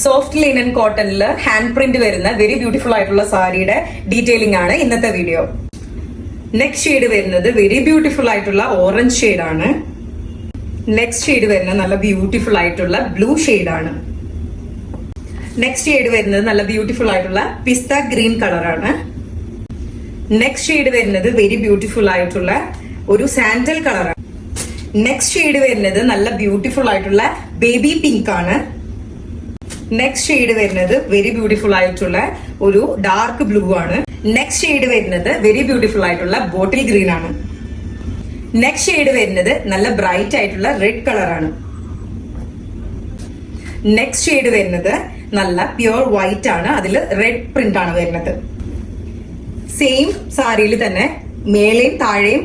Soft linen കോട്ടണിൽ hand print വരുന്ന very beautiful ആയിട്ടുള്ള സാരിയുടെ ഡീറ്റെയിലിംഗ് ആണ് ഇന്നത്തെ വീഡിയോ. നെക്സ്റ്റ് ഷെയ്ഡ് വരുന്നത് വെരി ബ്യൂട്ടിഫുൾ ആയിട്ടുള്ള ഓറഞ്ച് ഷെയ്ഡ് ആണ്. നെക്സ്റ്റ് ഷെയ്ഡ് വരുന്നത് നല്ല ബ്യൂട്ടിഫുൾ ആയിട്ടുള്ള ബ്ലൂ ഷെയ്ഡ് ആണ്. നെക്സ്റ്റ് ഷെയ്ഡ് വരുന്നത് നല്ല ബ്യൂട്ടിഫുൾ ആയിട്ടുള്ള പിസ്ത ഗ്രീൻ കളറാണ്. നെക്സ്റ്റ് ഷെയ്ഡ് വരുന്നത് വെരി ബ്യൂട്ടിഫുൾ ആയിട്ടുള്ള ഒരു സാൻഡൽ കളറാണ്. നെക്സ്റ്റ് ഷെയ്ഡ് വരുന്നത് നല്ല ബ്യൂട്ടിഫുൾ ആയിട്ടുള്ള ബേബി പിങ്ക് ആണ്. നെക്സ്റ്റ് ഷെയ്ഡ് വരുന്നത് വെരി ബ്യൂട്ടിഫുൾ ആയിട്ടുള്ള ഒരു ഡാർക്ക് ബ്ലൂ ആണ്. നെക്സ്റ്റ് ഷെയ്ഡ് വരുന്നത് വെരി ബ്യൂട്ടിഫുൾ ആയിട്ടുള്ള ബോട്ടിൽ ഗ്രീൻ ആണ്. നെക്സ്റ്റ് ഷെയ്ഡ് വരുന്നത് നല്ല ബ്രൈറ്റ് ആയിട്ടുള്ള റെഡ് കളറാണ്. നെക്സ്റ്റ് ഷെയ്ഡ് വരുന്നത് നല്ല പ്യുവർ വൈറ്റ് ആണ്. അതിൽ റെഡ് പ്രിന്റ് ആണ് വരുന്നത്. സെയിം സാരിയിൽ തന്നെ മേലെയും താഴെയും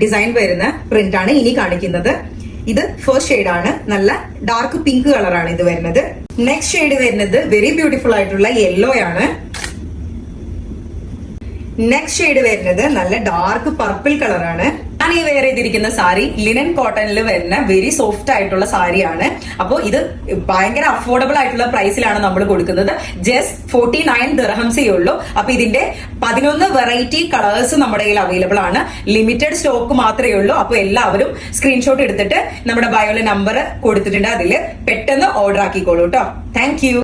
ഡിസൈൻ വരുന്ന പ്രിന്റ് ആണ് ഇനി കാണിക്കുന്നത്. ഇത് ഫസ്റ്റ് ഷെയ്ഡ് ആണ്. നല്ല ഡാർക്ക് പിങ്ക് കളറാണ് ഇത് വരുന്നത്. നെക്സ്റ്റ് ഷെയ്ഡ് വരുന്നത് വെരി ബ്യൂട്ടിഫുൾ ആയിട്ടുള്ള യെല്ലോ ആണ്. നെക്സ്റ്റ് ഷെയ്ഡ് വരുന്നത് നല്ല ഡാർക്ക് പർപ്പിൾ കളറാണ്. ഞാൻ ഈ വെയർ ചെയ്തിരിക്കുന്ന സാരി ലിനൻ കോട്ടണിൽ വരുന്ന വെരി സോഫ്റ്റ് ആയിട്ടുള്ള സാരിയാണ്. അപ്പോൾ ഇത് ഭയങ്കര അഫോർഡബിൾ ആയിട്ടുള്ള പ്രൈസിലാണ് നമ്മൾ കൊടുക്കുന്നത്. ജസ്റ്റ് 49 ദിർഹംസേ ഉള്ളൂ. അപ്പൊ ഇതിന്റെ 11 വെറൈറ്റി കളേഴ്സ് നമ്മുടെ കയ്യിൽ അവൈലബിൾ ആണ്. ലിമിറ്റഡ് സ്റ്റോക്ക് മാത്രമേ ഉള്ളൂ. അപ്പൊ എല്ലാവരും സ്ക്രീൻഷോട്ട് എടുത്തിട്ട് നമ്മുടെ ബയോയിലെ നമ്പർ കൊടുത്തിട്ടുണ്ട്, അതിൽ പെട്ടെന്ന് ഓർഡർ ആക്കിക്കോളൂ കേട്ടോ. Thank you.